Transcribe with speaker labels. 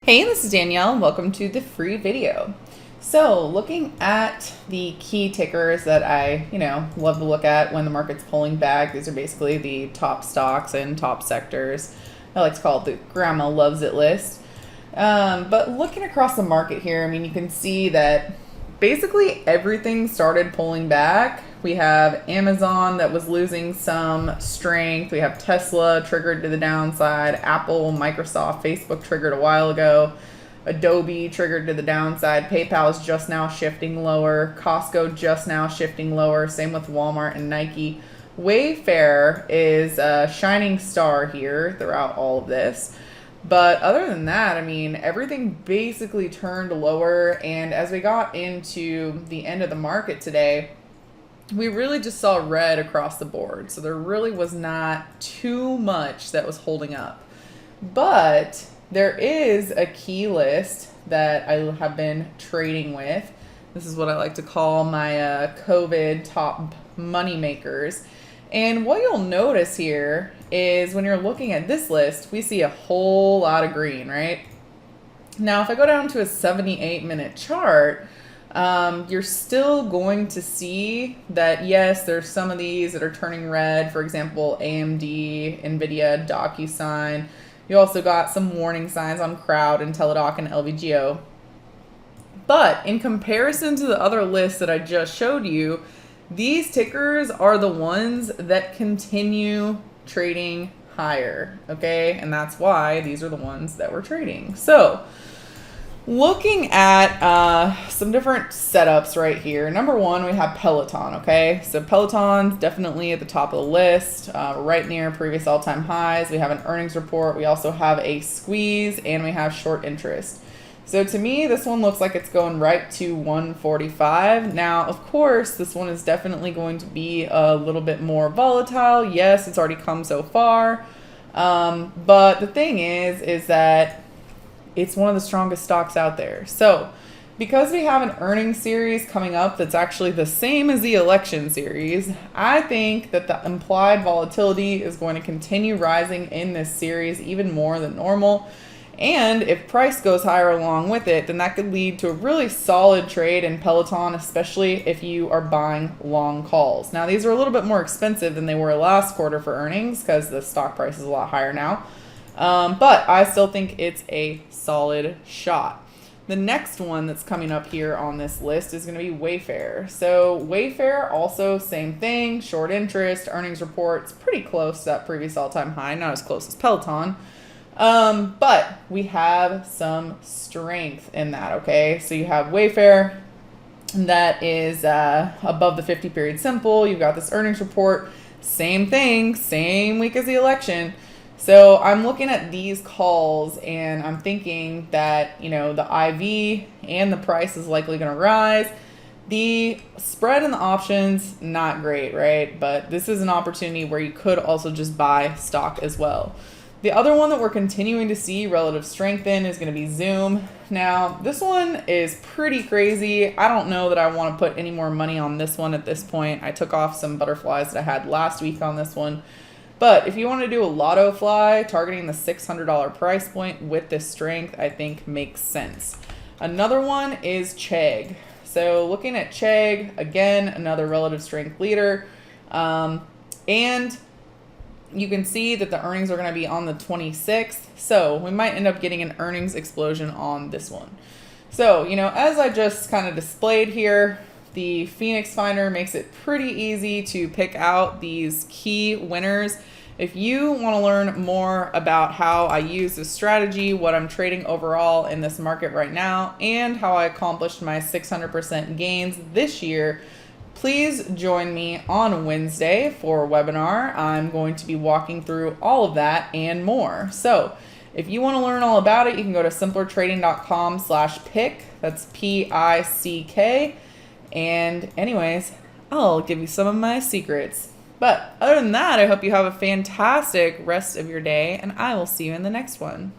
Speaker 1: Hey, this is Danielle. Welcome to the free video. So, looking at the key tickers that I, love to look at when the market's pulling back. These are basically the top stocks and top sectors. I like to call it the grandma loves it list. But looking across the market here, you can see that basically everything started pulling back. We have Amazon that was losing some strength. We have Tesla triggered to the downside. Apple, Microsoft, Facebook triggered a while ago. Adobe triggered to the downside. PayPal is just now shifting lower. Costco just now shifting lower. Same with Walmart and Nike. Wayfair is a shining star here throughout all of this. But other than that, everything basically turned lower. And as we got into the end of the market today, we really just saw red across the board. So there really was not too much that was holding up. But there is a key list that I have been trading with. This is what I like to call my COVID top money makers. And what you'll notice here is when you're looking at this list, we see a whole lot of green, right? Now, if I go down to a 78-minute chart, you're still going to see that, yes, there's some of these that are turning red. For example, AMD, NVIDIA, DocuSign. You also got some warning signs on Crowd and Teladoc and LVGO. But in comparison to the other lists that I just showed you, these tickers are the ones that continue trading higher, okay? And that's why these are the ones that we're trading. So, looking at some different setups right here. Number one, we have Peloton, okay? So Peloton's definitely at the top of the list, right near previous all-time highs. We have an earnings report. We also have a squeeze, and we have short interest. So to me, this one looks like it's going right to 145. Now, of course, this one is definitely going to be a little bit more volatile. Yes, it's already come so far. But the thing is that it's one of the strongest stocks out there. So because we have an earnings series coming up that's actually the same as the election series, I think that the implied volatility is going to continue rising in this series even more than normal. And if price goes higher along with it, then that could lead to a really solid trade in Peloton, especially if you are buying long calls. Now, these are a little bit more expensive than they were last quarter for earnings because the stock price is a lot higher now. But I still think it's a solid shot. The next one that's coming up here on this list is going to be Wayfair. So Wayfair, also same thing, short interest, earnings reports, pretty close to that previous all-time high, not as close as Peloton. But we have some strength in that, okay? So you have Wayfair, that is above the 50-period simple. You've got this earnings report, same thing, same week as the election. So I'm looking at these calls and I'm thinking that, the IV and the price is likely going to rise. The spread and the options, not great, right? But this is an opportunity where you could also just buy stock as well. The other one that we're continuing to see relative strength in is going to be Zoom. Now, this one is pretty crazy. I don't know that I want to put any more money on this one at this point. I took off some butterflies that I had last week on this one. But if you want to do a lotto fly, targeting the $600 price point with this strength, I think makes sense. Another one is Chegg. So looking at Chegg, again, another relative strength leader. And you can see that the earnings are going to be on the 26th. So we might end up getting an earnings explosion on this one. So, as I just kind of displayed here, the Phoenix Finder makes it pretty easy to pick out these key winners. If you want to learn more about how I use this strategy, what I'm trading overall in this market right now, and how I accomplished my 600% gains this year, please join me on Wednesday for a webinar. I'm going to be walking through all of that and more. So if you want to learn all about it, you can go to simplertrading.com/pick. That's PICK. And anyways, I'll give you some of my secrets. But other than that, I hope you have a fantastic rest of your day, and I will see you in the next one.